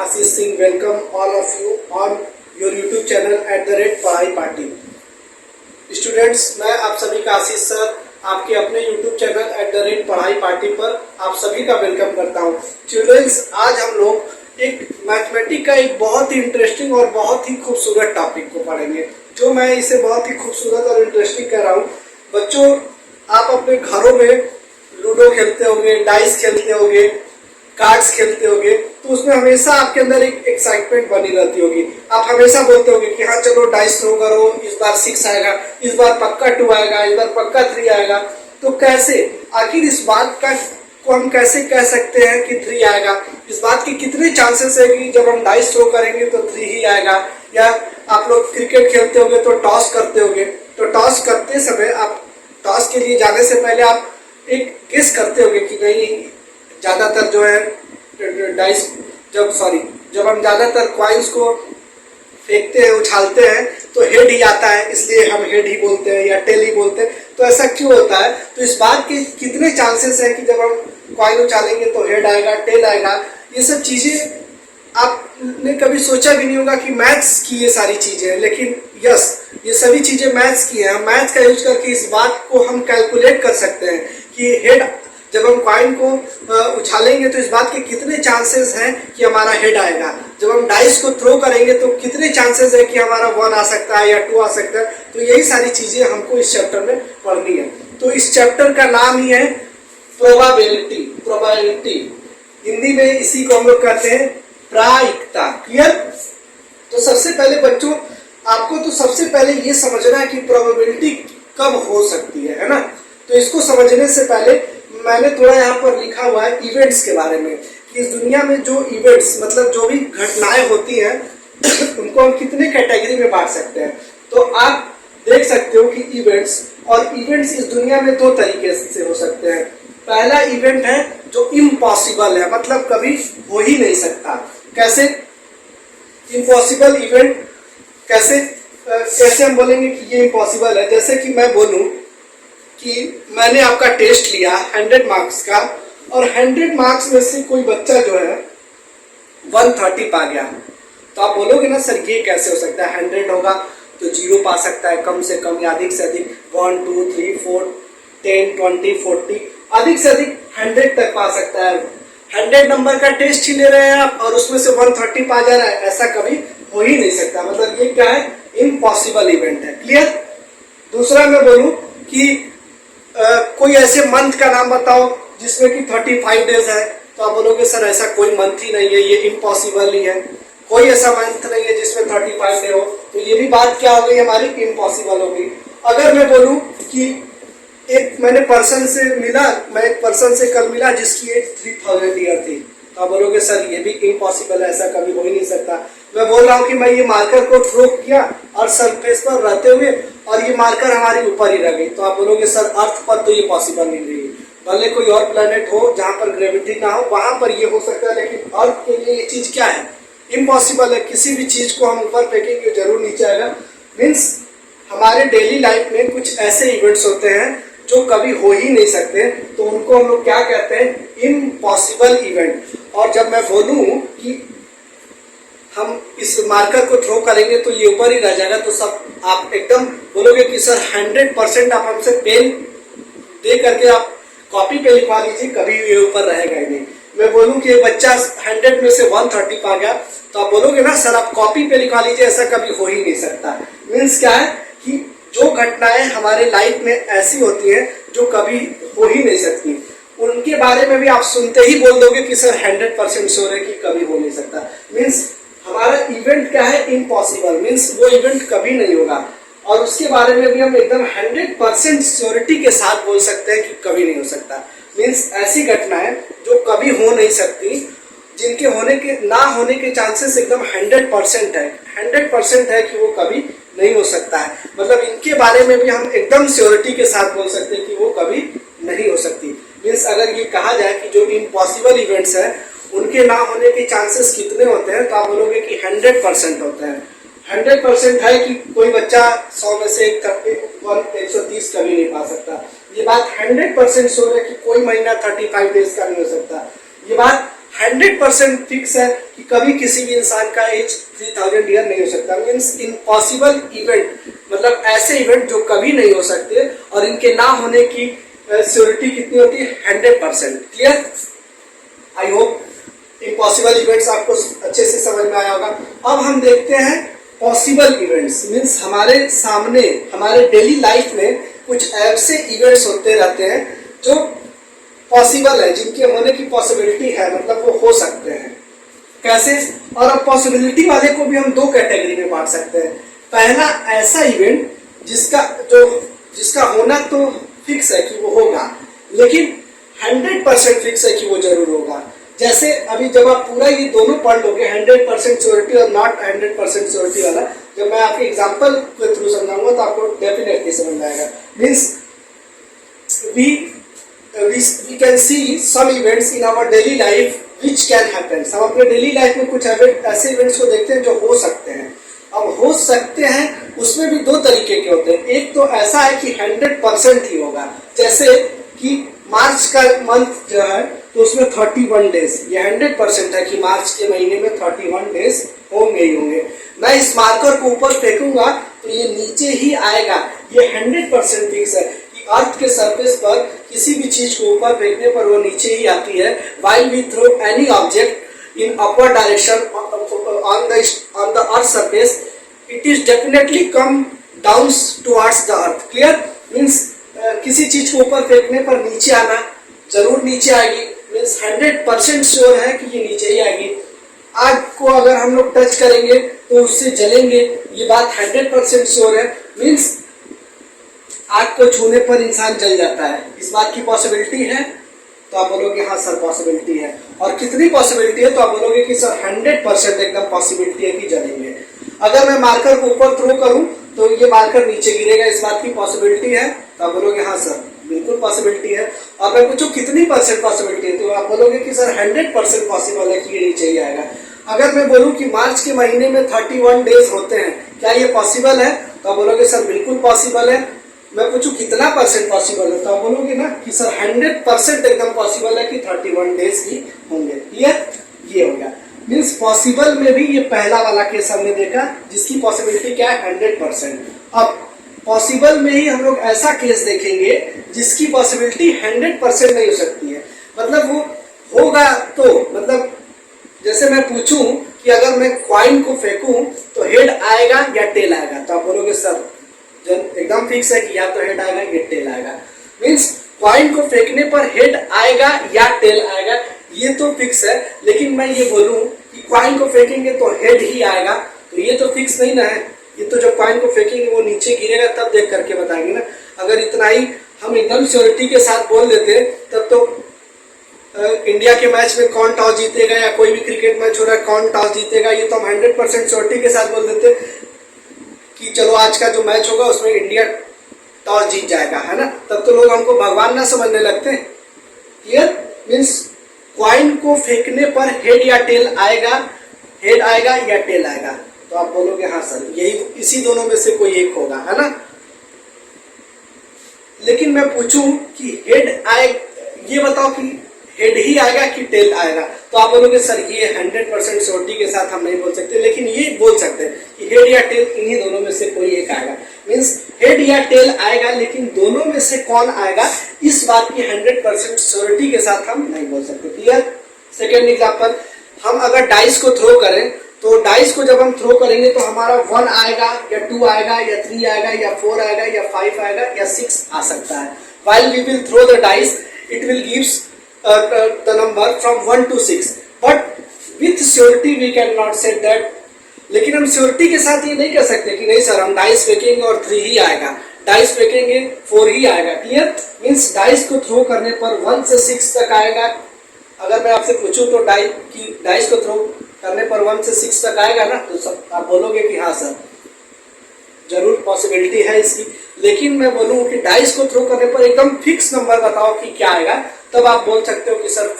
Ashish Singh. Welcome all of you on your YouTube channel @पढ़ाई party. Students, मैं आप सभी का आशीष सर आपके अपने YouTube चैनल @पढ़ाई पार्टी पर आप सभी का वेलकम करता हूं. चिल्ड्रंस, आज हम लोग एक मैथमेटिक्स का एक बहुत ही इंटरेस्टिंग और बहुत ही खूबसूरत टॉपिक को पढ़ेंगे, जो मैं इसे बहुत ही खूबसूरत और इंटरेस्टिंग कर रहा हूँ. बच्चों, आप अपने घरों में लूडो खेलते होंगे, डाइस खेलते होंगे, कार्ड्स खेलते होंगे, तो उसमें हमेशा आपके अंदर एक एक्साइटमेंट बनी रहती होगी. आप हमेशा बोलते होंगे कि हाँ चलो डाइस थ्रो करो, इस बार 6 आएगा, इस बार पक्का 2 आएगा, इस बार पक्का 3 आएगा. तो कैसे, आखिर इस बात का को हम कैसे कह सकते हैं कि 3 आएगा? इस बात के कितने चांसेस है कि जब हम डाइस थ्रो करेंगे तो 3 ही आएगा? या आप लोग क्रिकेट खेलते होंगे तो टॉस करते होंगे, तो टॉस करते समय आप टॉस के लिए जाने से पहले आप एक गेस करते होंगे कि नहीं, ज्यादातर जो है डाइस जब हम ज्यादातर कॉइन्स को फेंकते हैं, उछालते हैं, तो हेड ही आता है, इसलिए हम हेड ही बोलते हैं या टेल ही बोलते हैं. तो ऐसा क्यों होता है? तो इस बात के कितने चांसेस है कि जब हम कॉइन उछालेंगे तो हेड आएगा, टेल आएगा? ये सब चीजें आपने कभी सोचा भी नहीं होगा कि मैथ्स की ये सारी चीजें हैं, लेकिन यस, ये सभी चीजें मैथ्स की हैं. हम मैथ्स का यूज करके इस बात को हम कैलकुलेट कर सकते हैं कि हेड, जब हम कॉइन को उछालेंगे तो इस बात के कितने चांसेस हैं कि हमारा हेड आएगा. जब हम डाइस को थ्रो करेंगे तो कितने चांसेस है कि हमारा 1 आ सकता है या 2 आ सकता है. तो यही सारी चीजें हमको इस चैप्टर में पढ़नी है. तो इस चैप्टर का नाम ही है प्रोबेबिलिटी. हिंदी में इसी को हम लोग कहते हैं प्रायिकता. क्लियर? तो सबसे पहले बच्चों, आपको तो सबसे पहले ये समझना है कि प्रोबेबिलिटी कब हो सकती है ना? तो इसको समझने से पहले मैंने थोड़ा यहाँ पर लिखा हुआ है इवेंट्स के बारे में, कि इस दुनिया में जो इवेंट्स, मतलब जो भी घटनाएं होती हैं, उनको हम कितने कैटेगरी में बांट सकते हैं. तो आप देख सकते हो कि इवेंट्स इस दुनिया में 2 तरीके से हो सकते हैं. पहला इवेंट है जो इम्पॉसिबल है, मतलब कभी हो ही नहीं सकता. कैसे इम्पॉसिबल इवेंट? कैसे हम बोलेंगे कि ये इम्पॉसिबल है? जैसे कि मैं बोलूं कि मैंने आपका टेस्ट लिया 100 मार्क्स का, और 100 मार्क्स में से कोई बच्चा जो है 130 पा गया. तो आप बोलोगे ना सर ये कैसे हो सकता है? 100 होगा तो 0 पा सकता है कम से कम, या अधिक से अधिक 1 2 3 4 10 20 40, अधिक से अधिक 100 तक पा सकता है. 100 नंबर का टेस्ट ही ले रहे हैं आप और उसमें से 130 पा जा रहा है, ऐसा कभी हो ही नहीं सकता. मतलब ये क्या है? इम्पॉसिबल इवेंट है. क्लियर? दूसरा मैं बोलूं कि कोई ऐसे मंथ का नाम बताओ जिसमें कि 35 डेज है, तो आप बोलोगे सर ऐसा कोई मंथ ही नहीं है, ये इम्पॉसिबल ही है. कोई ऐसा मंथ नहीं है जिसमें 35 डे हो, तो ये भी बात क्या हो गई हमारी? इम्पॉसिबल हो गई. अगर मैं बोलूं कि मैं एक पर्सन से कल मिला जिसकी एज 3000 ईयर थी, तो आप बोलोगे सर ये भी इम्पॉसिबल है, ऐसा कभी हो ही नहीं सकता. मैं बोल रहा हूँ कि मैं ये मार्कर को थ्रो किया और सरफेस पर रहते हुए और ये मार्कर हमारे ऊपर ही रह गई, तो आप बोलोगे सर अर्थ पर तो ये पॉसिबल नहीं रही. भले कोई और प्लेनेट हो जहाँ पर ग्रेविटी ना हो, वहां पर ये हो सकता है, लेकिन अर्थ के लिए ये चीज क्या है? इम्पॉसिबल है. किसी भी चीज को हम ऊपर फेंकेंगे जरूर नीचे आएगा. मीन्स हमारे डेली लाइफ में कुछ ऐसे इवेंट्स होते हैं जो कभी हो ही नहीं सकते, तो उनको हम लोग क्या कहते हैं? Impossible event. और जब मैं बोलूं कि हम इस मार्कर को थ्रो करेंगे तो ये ऊपर ही रह जाएगा, तो सब आप एकदम बोलोगे कि सर 100% आप हमसे पेन दे करके आप कॉपी पे लिखवा लीजिए, कभी ये ऊपर रहेगा ही नहीं. मैं बोलूं कि बच्चा 100 में से 130 पा गया, तो आप बोलोगे ना सर आप कॉपी पे लिखवा लीजिए, ऐसा कभी हो ही नहीं सकता. मीन्स क्या है कि जो घटनाएं हमारे लाइफ में ऐसी होती हैं जो कभी हो ही नहीं सकती, उनके बारे में भी आप सुनते ही बोल दोगे कि सर 100% श्योर है कि कभी हो नहीं सकता. मीन्स हमारा इवेंट क्या है? इम्पॉसिबल. मीन्स वो इवेंट कभी नहीं होगा, और उसके बारे में भी हम एकदम 100% श्योरिटी के साथ बोल सकते हैं कि कभी नहीं हो सकता. मीन्स ऐसी घटनाएं जो कभी हो नहीं सकती, जिनके ना होने के चांसेस एकदम 100% है कि वो कभी नहीं हो सकता है. मतलब इनके बारे में भी हम एकदम श्योरिटी के साथ बोल सकते हैं कि वो कभी नहीं हो सकती. मीन्स अगर ये कहा जाए कि जो इम्पॉसिबल इवेंट्स है उनके ना होने के चांसेस कितने होते हैं, तो आप बोलोगे कि 100% होते हैं. 100% है कि कोई बच्चा 100 में से 130 कभी नहीं पा सकता. ये बात 100% श्योर है कि कोई महीना 35 डेज का नहीं हो सकता. ये बात 100% फिक्स है कि कभी किसी भी इंसान का एज 3000 ईयर नहीं हो सकता। मीन्स इम्पॉसिबल इवेंट, मतलब ऐसे इवेंट जो कभी नहीं हो सकते और इनके ना होने की श्योरिटी कितनी होती है? 100%। Clear? I hope impossible events आपको अच्छे से समझ में आया होगा। अब हम देखते हैं पॉसिबल इवेंट्स। मीन्स हमारे सामने हमारे डेली लाइफ में कुछ ऐसे इवेंट्स होते रहते हैं जो पॉसिबल है, जिनके होने की पॉसिबिलिटी है, मतलब वो हो सकते हैं। कैसे? और अब पॉसिबिलिटी वाले को भी हम दो कैटेगरी में बांट सकते हैं। पहला ऐसा इवेंट जिसका होना तो फिक्स है कि वो होगा, लेकिन 100% फिक्स है कि वो जरूर होगा। जैसे अभी जब आप पूरा ये दोनों पढ़ लोगे, 100% श्योरिटी और नॉट 100% श्योरिटी वाला, जब मैं आपके एग्जांपल के थ्रू समझाऊंगा तो आपको डेफिनेटली समझ में आएगा। Means we can see some events in our daily life which can happen। हम अपने डेली लाइफ में कुछ ऐसे इवेंट्स को देखते हैं जो हो सकते हैं। अब हो सकते हैं उसमें भी दो तरीके के होते हैं। एक तो ऐसा है कि 100% ही होगा, जैसे कि मार्च का मंथ जो है तो उसमें 31 डेज, ये 100% है कि मार्च के महीने में 31 डेज होंगे ही होंगे। मैं इस मार्कर को ऊपर फेंकूंगा तो ये नीचे ही आएगा, ये 100% फिक्स है कि अर्थ के सरफेस पर किसी भी चीज को ऊपर फेंकने पर वो नीचे ही आती है। while we throw any object in upward direction on the earth surface, it is definitely come down towards the earth। clear? means किसी चीज को ऊपर फेंकने पर नीचे आना, जरूर नीचे आएगी। मीन्स 100% श्योर है कि ये नीचे ही आएगी। आग को अगर हम लोग टच करेंगे तो उससे जलेंगे, ये बात 100% श्योर है। मीन्स आग को छूने पर इंसान जल जाता है, इस बात की पॉसिबिलिटी है? तो आप बोलोगे हाँ सर पॉसिबिलिटी है। और कितनी पॉसिबिलिटी है? तो आप बोलोगे कि सर 100% एकदम पॉसिबिलिटी है कि जलेंगे। अगर मैं मार्कर को ऊपर थ्रो करूं तो ये मार्कर नीचे गिरेगा, इस बात की पॉसिबिलिटी है? तो आप बोलोगे हाँ सर बिल्कुल पॉसिबिलिटी है। और मैं पूछूं कितनी परसेंट पॉसिबिलिटी है? तो आप बोलोगे कि सर 100% पॉसिबल है कि ये नीचे ही आएगा। अगर मैं बोलूं कि मार्च के महीने में 31 डेज होते हैं, क्या ये पॉसिबल है? तो आप बोलोगे सर बिल्कुल पॉसिबल है। मैं पूछूं कितना परसेंट पॉसिबल है? तो आप बोलोगे ना कि सर 100% एकदम पॉसिबल है कि 31 डेज ही होंगे। क्लियर? ये हो गया। मीन्स पॉसिबल में भी ये पहला वाला केस हमने देखा जिसकी पॉसिबिलिटी क्या है? 100%। अब पॉसिबल में ही हम लोग ऐसा केस देखेंगे जिसकी पॉसिबिलिटी 100% नहीं हो सकती है। मतलब वो होगा तो मतलब जैसे मैं पूछूं कि अगर मैं कॉइन को फेंकूं तो हेड आएगा या टेल आएगा? तो आप बोलोगे सर एकदम फिक्स है कि या तो हेड आएगा या टेल आएगा। मीन्स कॉइन को फेंकने पर हेड आएगा या टेल आएगा, ये तो फिक्स है। लेकिन मैं ये बोलूं कि कॉइन को फेंकेंगे तो हेड ही आएगा, तो ये तो फिक्स नहीं ना है। ये तो जब कॉइन को फेंकेंगे वो नीचे गिरेगा तब देख करके बताएंगे ना। अगर इतना ही हम एकदम श्योरिटी के साथ बोल देते तब तो इंडिया के मैच में कौन टॉस जीतेगा या कोई भी क्रिकेट मैच हो रहा है कौन टॉस जीतेगा, ये तो हम 100% श्योरिटी के साथ बोल देते कि चलो आज का जो मैच होगा उसमें इंडिया टॉस जीत जाएगा, है ना। तब तो लोग हमको भगवान ना समझने लगते। क्लियर? मीन्स कॉइन को फेंकने पर हेड या टेल आएगा, हेड आएगा या टेल आएगा? तो आप बोलोगे हाँ सर यही इसी दोनों में से कोई एक होगा, है ना। लेकिन मैं पूछूं कि हेड आए, ये बताओ कि हेड ही आएगा कि टेल आएगा? तो आप बोलोगे सर ये 100% श्योरिटी के साथ हम नहीं बोल सकते, लेकिन ये बोल सकते हैं कि हेड या टेल इन्हीं दोनों में से कोई एक आएगा। मीन्स हेड या टेल आएगा, लेकिन दोनों में से कौन आएगा इस बात की 100% श्योरिटी के साथ हम नहीं बोल सकते। क्लियर? सेकेंड एग्जाम्पल, हम अगर डाइस को थ्रो करें तो डाइस को जब हम थ्रो करेंगे तो हमारा 1 आएगा या 2 आएगा या 3 आएगा या 4 आएगा या 5 आएगा या 6 आ सकता है। While we will throw the dice, it will gives the number from 1 to 6. But with surety we cannot say that. लेकिन हम श्योरिटी के साथ ये नहीं कह सकते कि नहीं सर हम डाइस फेंकेंगे और 3 ही आएगा, डाइस फेंकेंगे 4 ही आएगा। क्लियर? मीन्स डाइस को थ्रो करने पर 1 से 6 तक आएगा। अगर मैं आपसे पूछूं तो डाइस को थ्रो करने पर 1 से 6 तक आएगा ना, तो सब आप बोलोगे कि हाँ सर जरूर पॉसिबिलिटी है इसकी। लेकिन मैं बोलूं कि डाइस को थ्रो करने पर एकदम फिक्स नंबर बताओ कि क्या आएगा, तब आप बोल सकते हो कि सर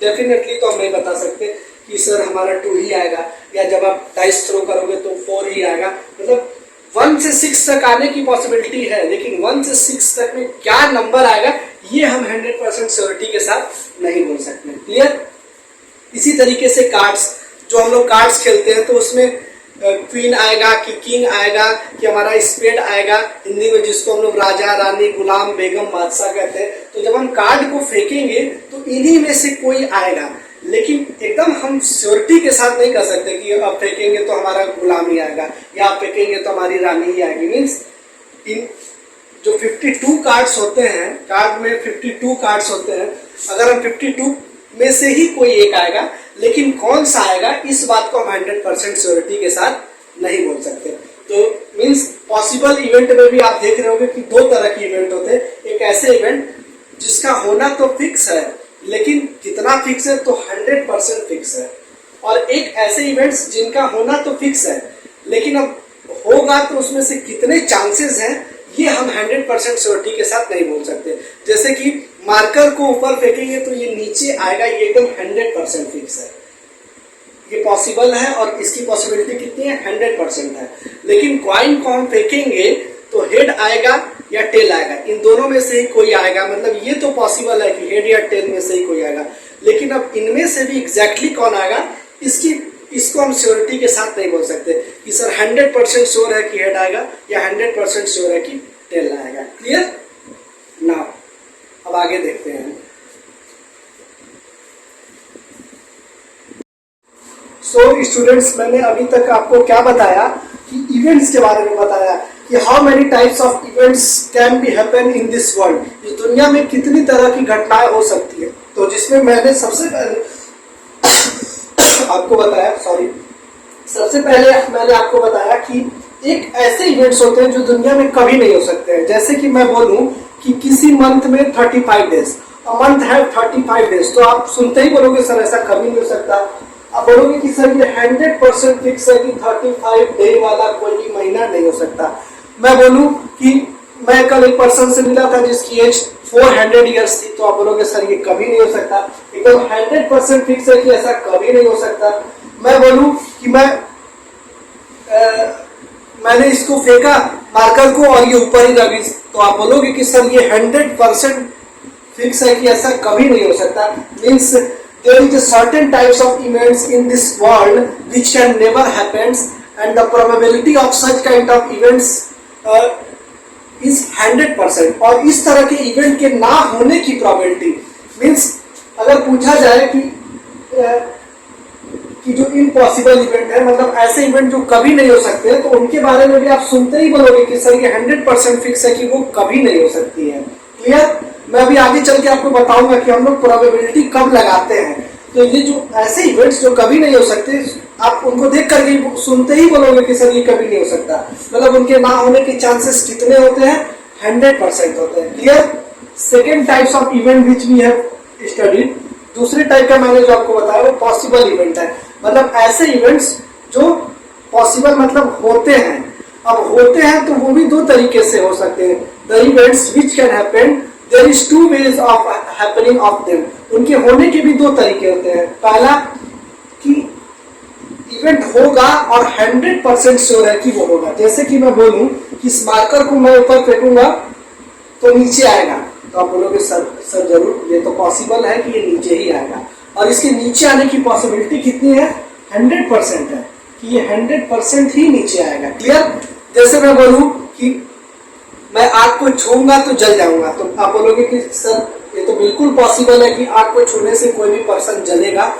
डेफिनेटली तो हम नहीं बता सकते कि सर हमारा 2 ही आएगा, या जब आप डाइस थ्रो करोगे तो 4 ही आएगा। मतलब 1 से 6 तक आने की पॉसिबिलिटी है, लेकिन 1 से 6 तक में क्या नंबर आएगा ये हम 100% श्योरिटी के साथ नहीं बोल सकते। क्लियर? इसी तरीके से कार्ड्स, जो हम लोग कार्ड्स खेलते हैं तो उसमें क्वीन आएगा कि किंग आएगा कि हमारा स्पेड आएगा, हिंदी में जिसको हम लोग राजा, रानी, गुलाम, बेगम, बादशाह कहते हैं। तो जब हम कार्ड को फेंकेंगे तो इन्हीं में से कोई आएगा, लेकिन एकदम हम श्योरिटी के साथ नहीं कर सकते कि अब फेंकेंगे तो हमारा गुलाम ही आएगा या अब फेंकेंगे तो हमारी रानी ही आएगी। मीन्स इन जो 52 कार्ड्स होते हैं, कार्ड में 52 कार्ड्स होते हैं, अगर हम 52 में से ही कोई एक आएगा, लेकिन कौन सा आएगा इस बात को हम 100% श्योरिटी के साथ नहीं बोल सकते। तो मीन्स पॉसिबल इवेंट में भी आप देख रहे होंगे कि दो तरह के इवेंट होते हैं। एक ऐसे इवेंट जिसका होना तो फिक्स है, लेकिन कितना फिक्स है तो 100% फिक्स है, और एक ऐसे इवेंट्स जिनका होना तो फिक्स है लेकिन अब होगा तो उसमें से कितने चांसेस हैं ये हम 100% श्योरिटी के साथ नहीं बोल सकते। जैसे कि मार्कर को ऊपर फेंकेंगे तो ये नीचे आएगा, ये एकदम 100% फिक्स है, ये पॉसिबल है और इसकी पॉसिबिलिटी कितनी है 100% है। लेकिन कॉइन को हम फेंकेंगे तो हेड आएगा या टेल आएगा, इन दोनों में से ही कोई आएगा। मतलब ये तो पॉसिबल है कि हेड या टेल में से ही कोई आएगा, लेकिन अब इनमें से भी एग्जैक्टली कौन आएगा इसको हम श्योरिटी के साथ नहीं बोल सकते कि सर 100% श्योर है कि हेड आएगा या 100% श्योर है कि टेल आएगा। क्लियर ना? अब आगे देखते हैं। सो स्टूडेंट्स, मैंने अभी तक आपको क्या बताया कि इवेंट्स के बारे में बताया कि how many types of events can be happen in this world. इस दुनिया में कितनी तरह की घटनाएं हो सकती है। तो जिसमें मैंने सबसे पहले आपको बताया, सबसे पहले मैंने आपको बताया कि एक ऐसे इवेंट्स होते हैं जो दुनिया में कभी नहीं हो सकते हैं। जैसे कि मैं बोलूं कि किसी मंथ में 35 डेज, मंथ है 35 डेज, तो आप सुनते ही बोलोगे सर ऐसा कभी नहीं हो सकता। आप बोलोगे कि सर ये 100% फिक्स है कि 35 डे वाला कोई भी महीना नहीं हो सकता। मैं बोलूं कि मैं कल एक पर्सन से मिला था जिसकी एज 400 ईयर्स थी, तो आप बोलोगे सर ये कभी नहीं हो सकता। एकदम 100% फिक्स है कि ऐसा कभी नहीं हो सकता। मैं बोलूं कि मैंने इसको फेंका मार्कर को और ये ऊपर ही रखी, तो आप बोलोगे कि सर ये 100% फिक्स है कि ऐसा कभी नहीं हो सकता। Means there is a certain types of events in this world which can never happens and the probability of such kind of events is 100%। और इस तरह के इवेंट के ना होने की प्रोबेबिलिटी, मीन्स अगर पूछा जाए कि जो इम्पॉसिबल इवेंट है, मतलब ऐसे इवेंट जो कभी नहीं हो सकते, तो उनके बारे में भी आप सुनते ही बोलोगे कि सर ये 100% फिक्स है कि वो कभी नहीं हो सकती है। क्लियर? मैं अभी आगे चल के आपको बताऊंगा कि हम लोग प्रोबेबिलिटी कब लगाते हैं। तो ये जो ऐसे इवेंट्स जो कभी नहीं हो सकते, आप उनको देख करके सुनते ही बोलोगे कि सर ये कभी नहीं हो सकता, मतलब उनके ना होने के चांसेस कितने होते हैं 100% होते हैं। Clear? Second types of event which we have studied, दूसरे टाइप का मैंने जो आपको बताया वो पॉसिबल इवेंट है। मतलब ऐसे इवेंट्स जो पॉसिबल मतलब होते हैं। अब होते हैं तो वो भी दो तरीके से हो सकते हैं। The events which can happen, there is two ways of happening of them. उनके होने के भी दो तरीके होते हैं। पहला कि इवेंट होगा और 100% श्योर है कि वो होगा। जैसे कि मैं बोलूं कि इस मार्कर को मैं ऊपर फेंकूंगा तो नीचे आएगा, तो आप बोलोगे सर जरूर ये तो पॉसिबल है कि ये नीचे ही आएगा, और इसके नीचे आने की पॉसिबिलिटी कितनी है 100% है कि ये 100% ही नीचे आएगा। क्लियर? जैसे मैं बोलूं कि मैं आग को छूऊंगा तो जल जाऊंगा, तो आप बोलोगे कि सर ये तो बिल्कुल पॉसिबल है कि आग को छूने से कोई भी पर्सन जलेगा,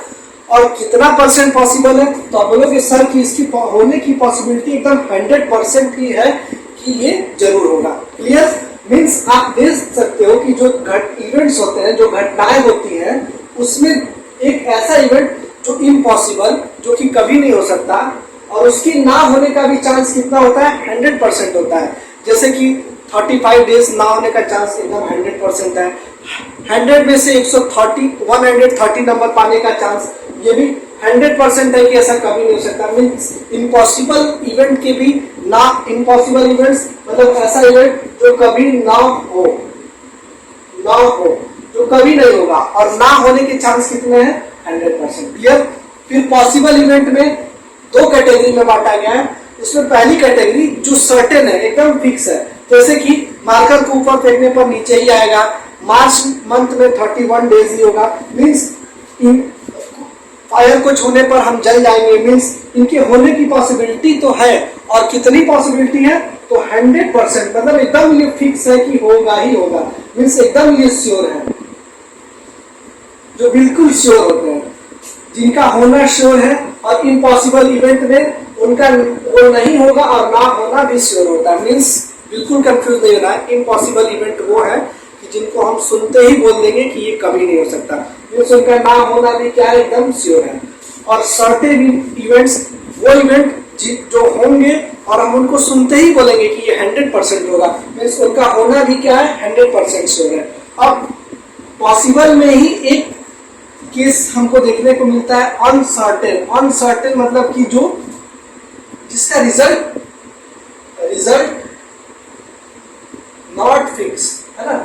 और कितना परसेंट पॉसिबल है, तो आप बोलोगे सर कि इसकी होने की पॉसिबिलिटी एकदम 100% ही है कि ये जरूर होगा। क्लियर? मीन्स आप देख सकते हो कि जो इवेंट्स होते हैं, जो घटनाएं होती हैं, उसमें एक ऐसा इवेंट जो इम्पॉसिबल, जो कि कभी नहीं हो सकता, और उसकी ना होने का भी चांस कितना होता है 100% होता है। जैसे कि 35 डेज ना होने का चांस एकदम 100% है। 100 में से 130 नंबर पाने का चांस ये भी 100% है कि ऐसा कभी नहीं हो सकता। मीन्स इम्पॉसिबल इवेंट के भी ना, इम्पॉसिबल इवेंट्स मतलब ऐसा इवेंट जो कभी ना हो, जो कभी नहीं होगा, और ना होने के चांस कितने हैं 100%। क्लियर? फिर पॉसिबल इवेंट में दो कैटेगरी में बांटा गया है। इसमें पहली कैटेगरी जो सर्टेन है, एकदम फिक्स है, जैसे कि मार्कर को ऊपर फेंकने पर नीचे ही आएगा, मार्च मंथ में 31 डेज ही होगा। मीन्स फायर को छूने पर हम जल जाएंगे, मीन्स इनके होने की पॉसिबिलिटी तो है। और कितनी पॉसिबिलिटी है? तो 100%, मतलब एकदम ये फिक्स है कि होगा ही होगा, मीन्स एकदम ये श्योर है। जो बिल्कुल श्योर होते हैं, जिनका होना श्योर है, और इम्पॉसिबल इवेंट में उनका वो नहीं होगा और ना होना भी श्योर होता है। मीन्स बिल्कुल कंफ्यूज नहीं होना है। इम्पॉसिबल इवेंट वो है कि जिनको हम सुनते ही बोल देंगे कि ये कभी नहीं हो सकता, मीन्स उनका ना होना भी क्या है, एकदम श्योर है। और सर्टेन इवेंट्स वो इवेंट जो होंगे और हम उनको सुनते ही बोलेंगे कि ये 100% होगा, मीन्स उनका होना भी क्या है, 100% श्योर है। अब पॉसिबल में ही एक केस हमको देखने को मिलता है अनसर्टेन। अनसर्टेन मतलब कि जो जिसका रिजल्ट नॉट फिक्स है ना।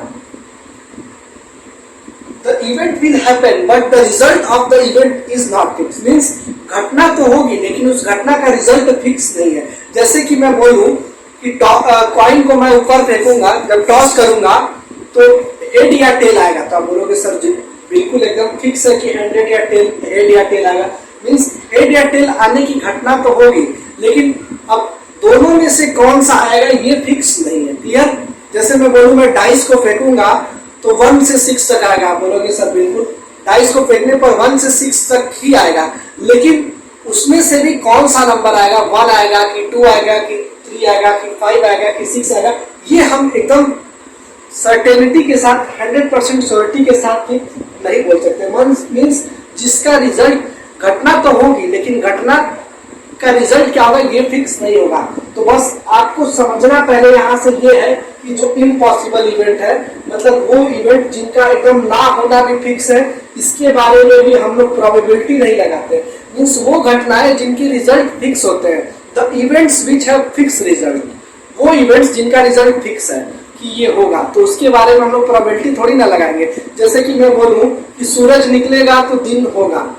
The event will happen but the result of the event is not fixed, means घटना तो होगी लेकिन उस घटना का रिजल्ट फिक्स नहीं है। जैसे कि मैं बोलूं कि कॉइन को मैं ऊपर फेंकूंगा, जब टॉस करूंगा तो हेड या टेल आएगा, तो आप बोलोगे सर जी बिल्कुल एकदम फिक्स है कि हेड या टेल आएगा, मीन्स हेड या टेल आने की घटना तो होगी, लेकिन अब दोनों में से कौन सा आएगा ये फिक्स नहीं है। क्लियर? जैसे मैं बोलूं मैं डाइस को फेंकूंगा तो 1 से 6 तक आएगा, आप बोलोगे सर बिल्कुल डाइस को फेंकने पर 1 से 6 तक ही आएगा, लेकिन उसमें से भी कौन सा नंबर आएगा, 1 आएगा कि 2 आएगा कि 3 आएगा कि 5 आएगा कि 6 आएगा, ये हम एकदम सर्टेनिटी के साथ 100% श्योरिटी के साथ नहीं बोल सकते। मीन्स जिसका रिजल्ट घटना तो होगी लेकिन घटना का रिजल्ट क्या होगा ये फिक्स नहीं होगा। तो बस आपको समझना पहले यहाँ से ये है कि जो इम्पॉसिबल इवेंट है, मतलब वो इवेंट जिनका एकदम ना होना भी फिक्स है, इसके बारे में भी हम लोग प्रोबेबिलिटी नहीं लगाते। मीन्स वो घटनाएं जिनके रिजल्ट फिक्स होते हैं, the events which have fix result, वो इवेंट्स जिनका रिजल्ट फिक्स है कि ये होगा, तो उसके बारे में हम लोग प्रोबेबिलिटी थोड़ी ना लगाएंगे। जैसे कि मैं बोलूं कि सूरज निकलेगा तो दिन होगा,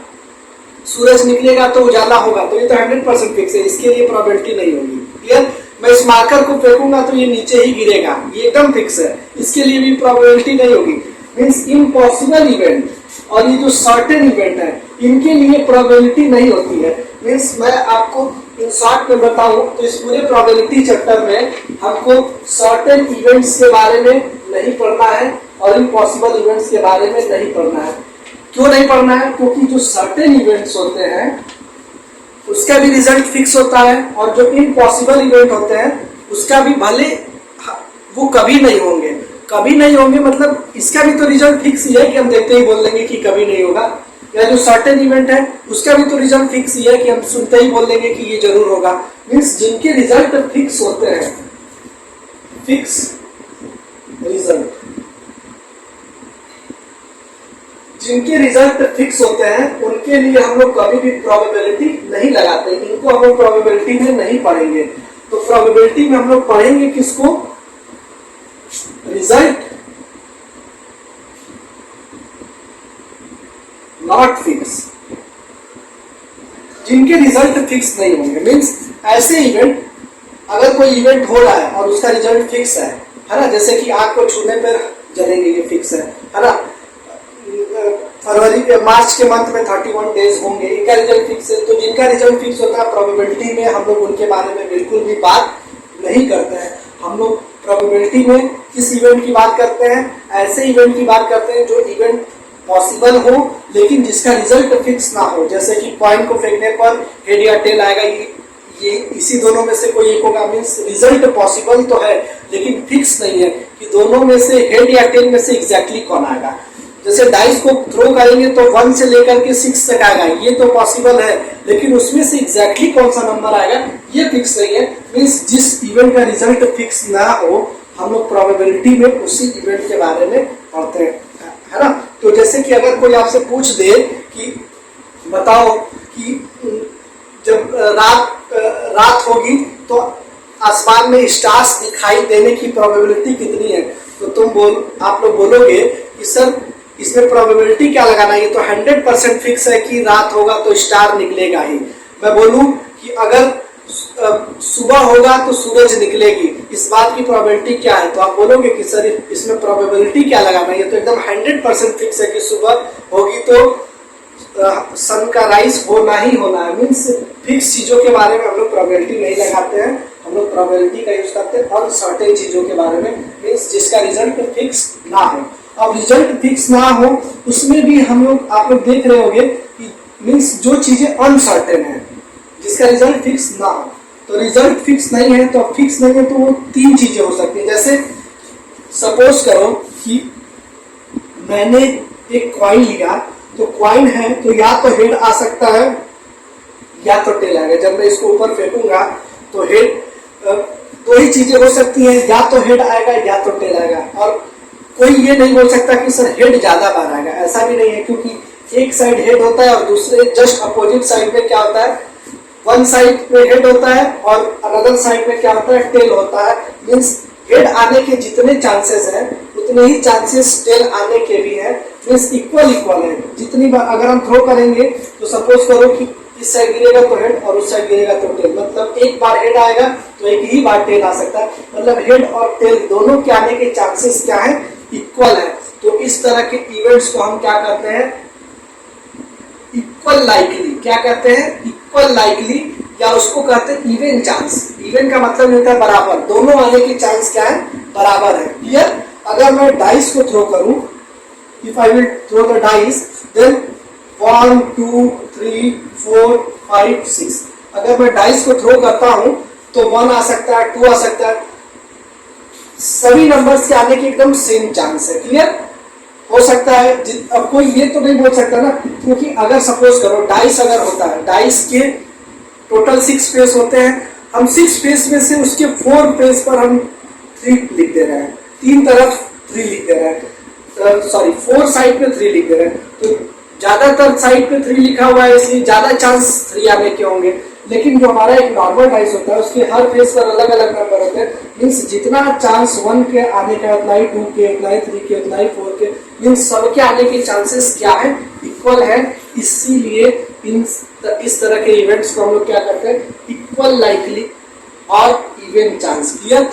सूरज निकलेगा तो उजाला होगा, तो ये तो 100% फिक्स है, इसके लिए प्रोबेबिलिटी नहीं होगी। क्लियर? मैं इस मार्कर को फेंकूंगा तो ये नीचे ही गिरेगा, ये एकदम फिक्स है, इसके लिए भी प्रोबेबिलिटी नहीं होगी। मीन्स इम्पॉसिबल इवेंट और ये जो सर्टेन इवेंट है इनके लिए प्रोबेबिलिटी नहीं होती है। मीन्स मैं आपको इन शॉर्ट में बताऊं तो इस पूरे प्रोबेबिलिटी चैप्टर में हमको सर्टेन इवेंट्स के बारे में नहीं पढ़ना है और इम्पॉसिबल इवेंट्स के बारे में नहीं पढ़ना है। क्यों नहीं पढ़ना है? क्योंकि जो सर्टेन इवेंट्स होते हैं उसका भी रिजल्ट फिक्स होता है, और जो इम्पॉसिबल इवेंट होते हैं उसका भी भले वो कभी नहीं होंगे, कभी नहीं होंगे मतलब इसका भी तो रिजल्ट फिक्स ही है कि हम देखते ही बोल देंगे कि कभी नहीं होगा, या जो सर्टेन इवेंट है उसका भी तो रिजल्ट फिक्स ही है कि हम सुनते ही बोल देंगे कि ये जरूर होगा। मीन्स जिनके रिजल्ट फिक्स होते हैं, फिक्स रिजल्ट, जिनके रिजल्ट फिक्स होते हैं उनके लिए हम लोग कभी भी प्रोबेबिलिटी नहीं लगाते, इनको हम लोग प्रोबेबिलिटी में नहीं पढ़ेंगे। तो प्रोबेबिलिटी में हम लोग पढ़ेंगे किसको? रिजल्ट नॉट फिक्स, जिनके रिजल्ट फिक्स नहीं होंगे। मीन्स ऐसे इवेंट, अगर कोई इवेंट हो रहा है और उसका रिजल्ट फिक्स है ना, जैसे कि आग को छूने पर जलेंगे, ये फिक्स है ना। फरवरी मार्च के मंथ में 31 डेज होंगे, इनका रिजल्ट फिक्स है। तो जिनका रिजल्ट फिक्स होता है प्रोबेबिलिटी में हम लोग उनके बारे में बिल्कुल भी बात नहीं करते हैं। हम लोग प्रोबेबिलिटी में किस इवेंट की बात करते हैं? ऐसे इवेंट की बात करते हैं जो इवेंट पॉसिबल हो लेकिन जिसका रिजल्ट फिक्स ना हो। जैसे कि कॉइन को फेंकने पर हेड या टेल आएगा, ये इसी दोनों में से कोई एक होगा। मीन्स रिजल्ट पॉसिबल तो है लेकिन फिक्स नहीं है कि दोनों में से हेड या टेल में से एग्जैक्टली कौन आएगा। जैसे डाइस को थ्रो करेंगे तो 1 से लेकर के 6 तक आएगा, ये तो पॉसिबल है, लेकिन उसमें से एग्जैक्टली कौन सा नंबर आएगा ये फिक्स नहीं है। मीन्स जिस इवेंट का रिजल्ट फिक्स ना हो हम लोग प्रोबेबिलिटी में उसी इवेंट के बारे में पढ़ते हैं, है ना। तो जैसे कि अगर कोई आपसे पूछ दे कि बताओ कि जब रात होगी तो आसमान में स्टार्स दिखाई देने की प्रोबेबिलिटी कितनी है, तो आप लोग बोलोगे कि सर इसमें प्रोबेबिलिटी क्या लगाना है, ये तो 100% फिक्स है कि रात होगा तो स्टार निकलेगा ही। मैं बोलूं कि अगर सुबह होगा तो सूरज निकलेगी, इस बात की प्रोबेबिलिटी क्या है, तो आप बोलोगे कि सर इसमें प्रोबेबिलिटी क्या लगाना है, ये तो एकदम 100% फिक्स है कि सुबह होगी तो सन का राइज होना ही होना है, मीन्स फिक्स चीजों के बारे में हम लोग प्रोबेबिलिटी नहीं लगाते हैं, हम लोग प्रोबेबिलिटी का यूज करते हैं अनसर्टेन चीजों के बारे में, मीन्स जिसका रिजल्ट फिक्स ना हो। अब रिजल्ट फिक्स ना हो उसमें भी हम लोग, आप लोग देख रहे होंगे कि मीन्स जो चीजें अनसर्टेन है, जिसका रिजल्ट फिक्स ना हो, तो रिजल्ट फिक्स नहीं है, तो फिक्स नहीं है तो वो तीन चीजें हो सकती है। जैसे सपोज करो कि मैंने एक कॉइन लिया, तो कॉइन है तो या तो हेड आ सकता है या तो टेल आएगा। जब मैं इसको ऊपर फेंकूंगा तो हेड, दो ही चीजें हो सकती हैं, या तो हेड आएगा या तो टेल आएगा। और कोई ये नहीं बोल सकता कि सर हेड ज्यादा बार आएगा, ऐसा भी नहीं है, क्योंकि एक साइड हेड होता है और दूसरे जस्ट अपोजिट साइड में क्या होता है, वन साइड में हेड होता है और अनदर साइड में क्या होता है, टेल होता है। मीन्स हेड आने के जितने चांसेस हैं उतने ही चांसेस टेल आने के भी हैं, मीन्स इक्वल है। जितनी बार अगर हम थ्रो करेंगे तो सपोज करो कि इस साइड गिरेगा तो हेड और उस साइड गिरेगा तो टेल, मतलब एक बार हेड आएगा तो एक ही बार टेल आ सकता है, मतलब हेड और टेल दोनों के आने के चांसेस क्या है, इक्वल है। तो इस तरह के इवेंट्स को हम क्या कहते हैं, इक्वल लाइकली। क्या कहते हैं, इक्वल लाइकली, या उसको कहते हैं इवन चांस। इवन का मतलब होता है बराबर, दोनों आने के चांस क्या है, बराबर है। क्लियर। अगर मैं डाइस को थ्रो करूं, if I will throw the dice, then 1 2 3 4 5 6, अगर मैं डाइस को थ्रो करता हूं तो 1 आ सकता है, 2 आ सकता है, सभी नंबर्स के आने के एकदम सेम चांस है। क्लियर हो सकता है। अब कोई ये तो नहीं बोल सकता ना, क्योंकि अगर सपोज करो डाइस अगर होता है, डाइस के टोटल 6 फेस होते हैं, हम 6 फेस में से उसके 4 फेस पर हम 3 लिख दे रहे हैं, 3 तरफ 3 लिख दे रहे हैं, सॉरी 4 साइड पे 3 लिख दे रहे हैं, तो ज्यादातर साइड पे 3 लिखा हुआ है इसलिए ज्यादा चांस 3 आने के होंगे। लेकिन जो हमारा एक नॉर्मल डाइस होता है उसके हर फेस पर अलग अलग नंबर होते हैं, मीन्स जितना चांस 1 के आने का उतना ही, 2 के उतना ही, 3 के उतना ही, 4 के, मीन्स सबके आने के चांसेस क्या है, इक्वल है। इसीलिए इस तरह के इवेंट्स को हम लोग क्या करते हैं, इक्वल लाइकली और even chance. Clear.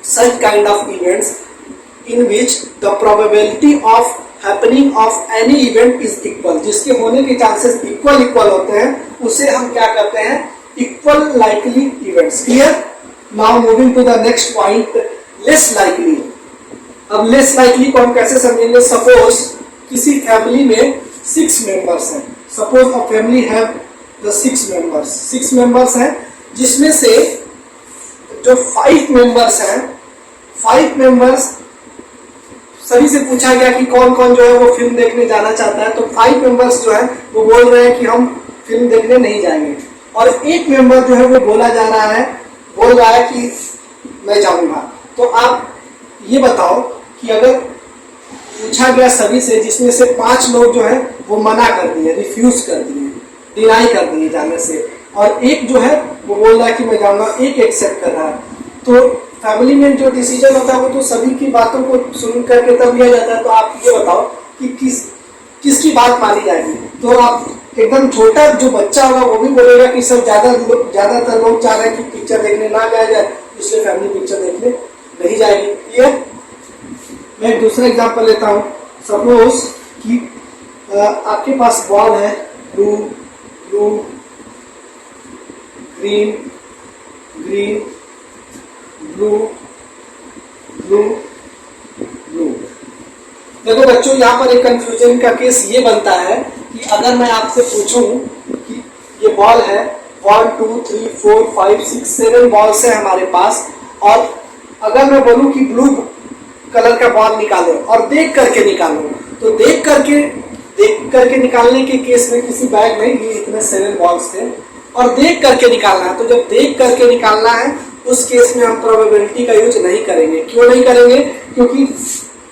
Such kind of events in which the probability of happening of any event is equal, जिसके होने के चांसेस इक्वल होते हैं, उसे हम क्या कहते हैं, equally likely events. Clear. Now moving to the next point, less likely. अब लेस लाइकली को हम कैसे समझेंगे, सपोज किसी फैमिली में 6 मेंबर्स हैं, suppose a family have the 6 members हैं, जिसमें से जो 5 मेंबर्स हैं, 5 मेंबर्स सभी से पूछा गया कि कौन कौन जो है वो फिल्म देखने जाना चाहता है, तो 5 मेंबर्स जो है वो बोल रहे हैं कि हम फिल्म देखने नहीं जाएंगे, और एक मेंबर जो है वो बोल रहा है कि मैं जाऊंगा। तो आप ये बताओ कि अगर पूछा गया सभी से, जिसमें से 5 लोग जो है वो मना कर दिए, रिफ्यूज कर दिए, डिनाई कर दिए जाने से, और एक जो है वो बोल रहा है कि मैं जाऊंगा, एक एक्सेप्ट कर रहा है, तो फैमिली में जो डिसीजन होता है वो तो सभी की बातों को सुन करके तब लिया जाता है। तो आप ये बताओ कि किसकी बात मानी जाएगी। तो आप एकदम छोटा जो बच्चा होगा वो भी बोलेगा कि सर ज्यादातर लोग चाह रहे हैं कि पिक्चर देखने ना जाया जाए, इसलिए फैमिली पिक्चर देखने नहीं जाएगी। क्लियर। मैं एक दूसरा एग्जांपल लेता हूँ। सपोज कि आपके पास बॉल है, blue blue green green blue blue blue. देखो बच्चों, यहाँ पर एक कंफ्यूजन का केस ये बनता है कि अगर मैं आपसे पूछूं कि ये बॉल है, 1 2 3 4 5 6 7 बॉल्स है हमारे पास, और अगर मैं बोलूं कि ब्लू कलर का बॉल निकालो और देख करके निकालो, तो देख करके निकालने के केस में किसी बैग में ये इतने 7 बॉल्स थे और देख करके निकालना है। तो जब देख करके निकालना है उस केस में हम प्रोबेबिलिटी का यूज नहीं करेंगे। क्यों नहीं करेंगे? क्योंकि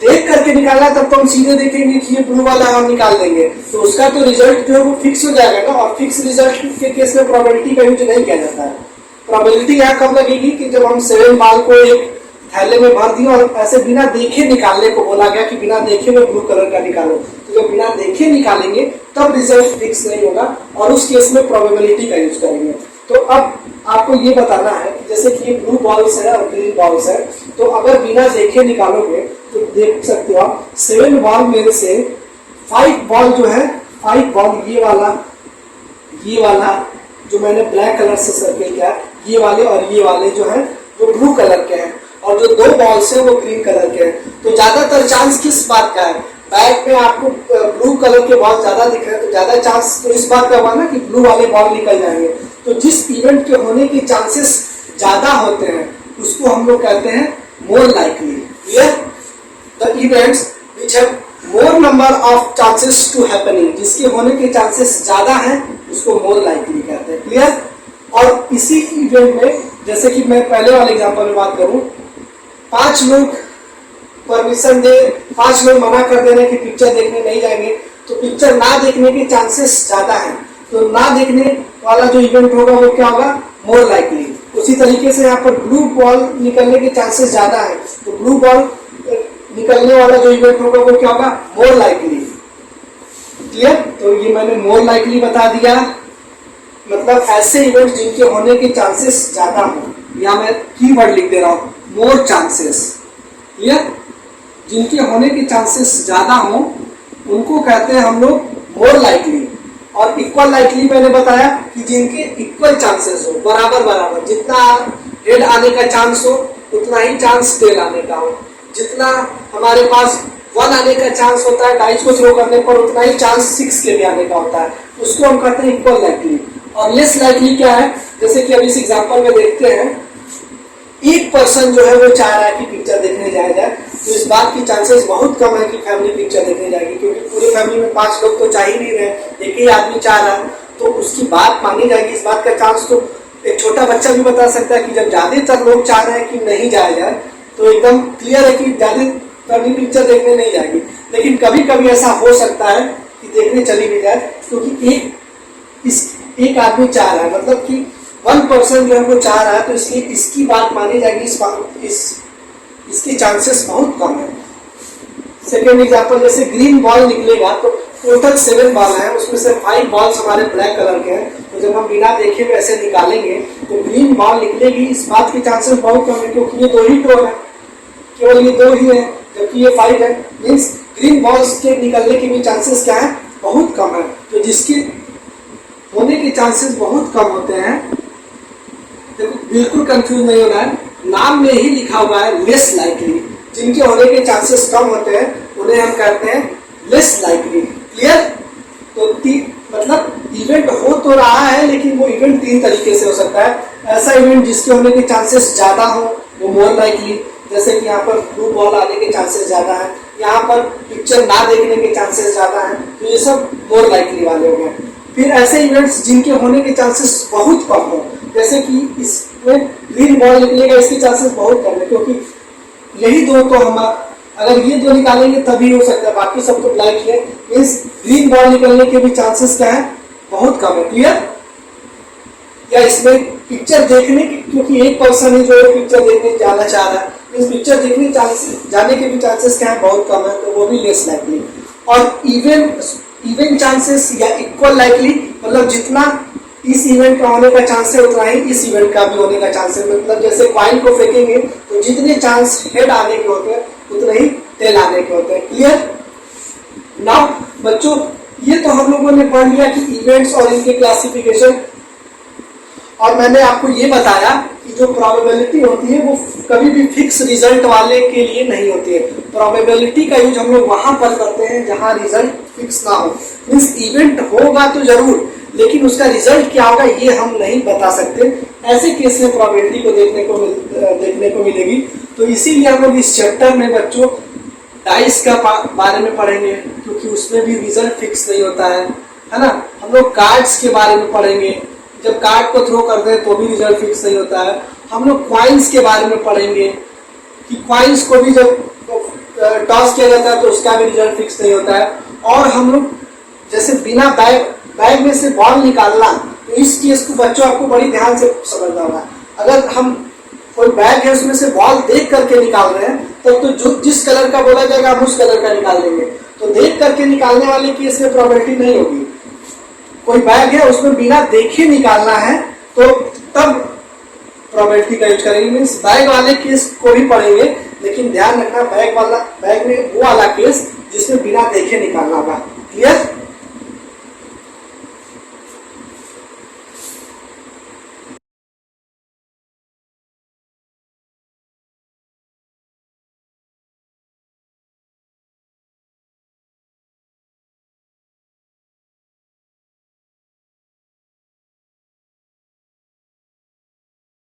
देख करके निकालना तब तो हम सीधे देखेंगे कि ये ब्लू वाला हम निकाल देंगे, तो उसका तो रिजल्ट जो है वो फिक्स हो जाएगा ना, और फिक्स रिजल्ट के केस में प्रोबेबिलिटी का यूज नहीं किया जाता है। प्रोबेबिलिटी यहाँ कब लगेगी कि जब हम 7 बॉल को एक थैले में भर दिए और ऐसे बिना देखे निकालने को बोला गया कि बिना देखे में ब्लू कलर का निकालो, तो जब बिना देखे निकालेंगे तब रिजल्ट फिक्स नहीं होगा और उस केस में प्रोबेबिलिटी का यूज करेंगे। तो अब आपको ये बताना है कि जैसे कि ये ब्लू बॉल्स है और ग्रीन बॉल्स है, तो अगर बिना देखे निकालोगे तो देख सकते हो आप 7 बॉल में से 5 बॉल जो है 5 बॉल ये वाला जो मैंने ब्लैक कलर से सर्किल किया, ये वाले और ये वाले जो है वो ब्लू कलर के हैं, और जो 2 बॉल्स हैं वो ग्रीन कलर के हैं। तो ज्यादातर चांस किस बात का है? बैट में आपको ब्लू कलर के बॉल ज्यादा दिख रहे हैं, तो ज्यादा चांस तो इस बात का हुआ ना कि ब्लू वाले बॉल निकल जाएंगे। तो जिस इवेंट के होने के चांसेस ज्यादा होते हैं उसको हम लोग कहते हैं more likely. Clear? The events which have more number of chances to happening, जिसके होने के चांसेस ज्यादा हैं उसको मोर लाइकली कहते हैं। क्लियर? और इसी इवेंट में जैसे कि मैं पहले वाले एग्जांपल में बात करूं, 5 लोग परमिशन दे, 5 लोग मना कर दे रहे हैं कि पिक्चर देखने नहीं जाएंगे, तो पिक्चर ना देखने के चांसेस ज्यादा हैं। तो ना देखने वाला जो इवेंट होगा वो क्या होगा? More likely. उसी तरीके से यहाँ पर ब्लू बॉल निकलने के चांसेस ज्यादा है, तो ब्लू बॉल निकलने वाला जो इवेंट होगा वो क्या होगा? मोर लाइकली। क्लियर? तो ये मैंने मोर लाइकली बता दिया, मतलब ऐसे इवेंट जिनके होने के चांसेस ज्यादा हो। यहाँ मैं कीवर्ड लिख दे रहा हूँ, मोर चांसेस। क्लियर? जिनके होने के चांसेस ज्यादा हो उनको कहते हैं हम लोग मोर लाइकली। और इक्वल लाइकली मैंने बताया कि जिनके इक्वल चांसेस हो, बराबर बराबर, जितना हेड आने का चांस हो उतना ही चांस टेल आने का हो। जितना हमारे पास 1 आने का चांस होता है डाइस को थ्रो करने पर, उतना ही चांस 6 के भी आने का होता है, उसको हम कहते हैं इक्वल लाइकली। और लेस लाइकली क्या है? जैसे कि अभी इस एग्जांपल में देखते हैं, एक पर्सन जो है वो चाह रहा है कि पिक्चर देखने जाया जाए, तो इस बात की चांसेस बहुत कम है कि फैमिली पिक्चर देखने जाएगी, क्योंकि पूरी फैमिली में 5 लोग तो चाह ही नहीं रहे, एक ही आदमी चाह रहा है, तो उसकी बात मानी जाएगी। इस बात का चांस तो एक छोटा बच्चा भी बता सकता है कि जब ज्यादातर लोग चाह रहे हैं कि नहीं जाया जाए, तो एकदम क्लियर है कि ज्यादातर भी पिक्चर देखने नहीं जाएगी। लेकिन कभी कभी ऐसा हो सकता है कि देखने चली भी जाए, क्योंकि एक आदमी चाह रहा है, मतलब कि 1% जो है वो चाह रहा है, तो इसलिए इसकी बात मानी जाएगी, इसके चांसेस बहुत कम है। सेकेंड एग्जांपल, जैसे ग्रीन बॉल निकलेगा तो टोटल 7 बॉल है, उसमें से 5 बॉल्स हमारे ब्लैक कलर के हैं, तो जब हम बिना देखे हुए ऐसे निकालेंगे तो ग्रीन बॉल निकलेगी। इस बात के चांसेस बहुत कम है, क्योंकि ये 2 ही टोन है, केवल ये 2 ही है, जबकि ये 5 है। मीन्स ग्रीन बॉल्स के निकलने के भी चांसेस क्या है? बहुत कम है। तो जिसके होने के चांसेस बहुत कम होते हैं, देखो बिल्कुल कंफ्यूज नहीं होना है, नाम में ही लिखा हुआ है लेस लाइकली। जिनके होने के चांसेस कम होते हैं उन्हें हम कहते हैं लेस लाइकली। क्लियर? तो मतलब इवेंट हो तो रहा है, लेकिन वो इवेंट 3 तरीके से हो सकता है। ऐसा इवेंट जिसके होने के चांसेस ज्यादा हो वो मोर लाइकली, जैसे कि यहाँ पर ब्लू बॉल आने के चांसेस ज्यादा है, यहाँ पर पिक्चर ना देखने के चांसेस ज्यादा है, तो ये सब मोर लाइकली वाले हो गए। फिर ऐसे इवेंट्स जिनके होने के चांसेस बहुत कम हो, जैसे कि इसमें ग्रीन बॉल निकलेगा, इसके चांसेस बहुत कम है, क्योंकि यही 2 तो हम अगर ये 2 निकालेंगे तभी हो सकता है, बाकी सब तो ब्लैक है। मीन्स ग्रीन बॉल निकलने के भी चांसेस क्या है? बहुत कम है। क्लियर? या इसमें पिक्चर देखने की, क्योंकि एक पर्सन है जो पिक्चर देखने जाना चाह रहा है, इस पिक्चर देखने जाने के भी चांसेस क्या है? बहुत कम है, तो वो भी लेस लाइकली। और इवन चांसेस या इक्वल लाइकली, मतलब जितना इस इवेंट का होने का चांस है उतना ही इस इवेंट का भी होने का चांस है। मतलब जैसे कॉइन को फेंकेंगे तो जितने चांस हेड आने के होते हैं उतने ही टेल आने के होते हैं। क्लियर? नाउ बच्चों, ये तो हम लोगों ने पढ़ लिया कि इवेंट्स और इनके क्लासिफिकेशन, और मैंने आपको ये बताया कि जो प्रोबेबिलिटी होती है वो कभी भी फिक्स रिजल्ट वाले के लिए नहीं होती है। प्रोबेबिलिटी का यूज हम लोग वहां पर करते हैं जहां रिजल्ट फिक्स ना हो। मीन्स इवेंट होगा तो जरूर, लेकिन उसका रिजल्ट क्या होगा ये हम नहीं बता सकते। ऐसे केस में प्रोबेबिलिटी को देखने को मिलेगी। तो इसीलिए हम लोग इस चैप्टर में बच्चों डाइस का बारे में पढ़ेंगे, क्योंकि उसमें भी रिजल्ट फिक्स नहीं होता है ना। हम लोग कार्ड्स के बारे में पढ़ेंगे, जब कार्ड को थ्रो करते हैं तो भी रिजल्ट फिक्स नहीं होता है। हम लोग क्वाइंस के बारे में पढ़ेंगे कि क्वाइंस को भी जब टॉस किया जाता है तो उसका भी रिजल्ट फिक्स नहीं होता है। और हम लोग जैसे बिना बैग में से बॉल निकालना, तो इस केस को बच्चों आपको बड़ी ध्यान से समझना होगा। अगर हम कोई बैग है उसमें से बॉल देख करके निकाल रहे हैं तब तो जो जिस कलर का बोला जाएगा हम उस कलर का निकाल देंगे। तो देख करके निकालने वाले केस में प्रोबेबिलिटी नहीं होगी। कोई बैग है उसमें बिना देखे निकालना है तो तब प्रोबेबिलिटी का यूज करेंगे। मीन्स बैग वाले केस को भी पढ़ेंगे, लेकिन ध्यान रखना बैग में वो वाला केस जिसमें बिना देखे निकालना होगा। क्लियर?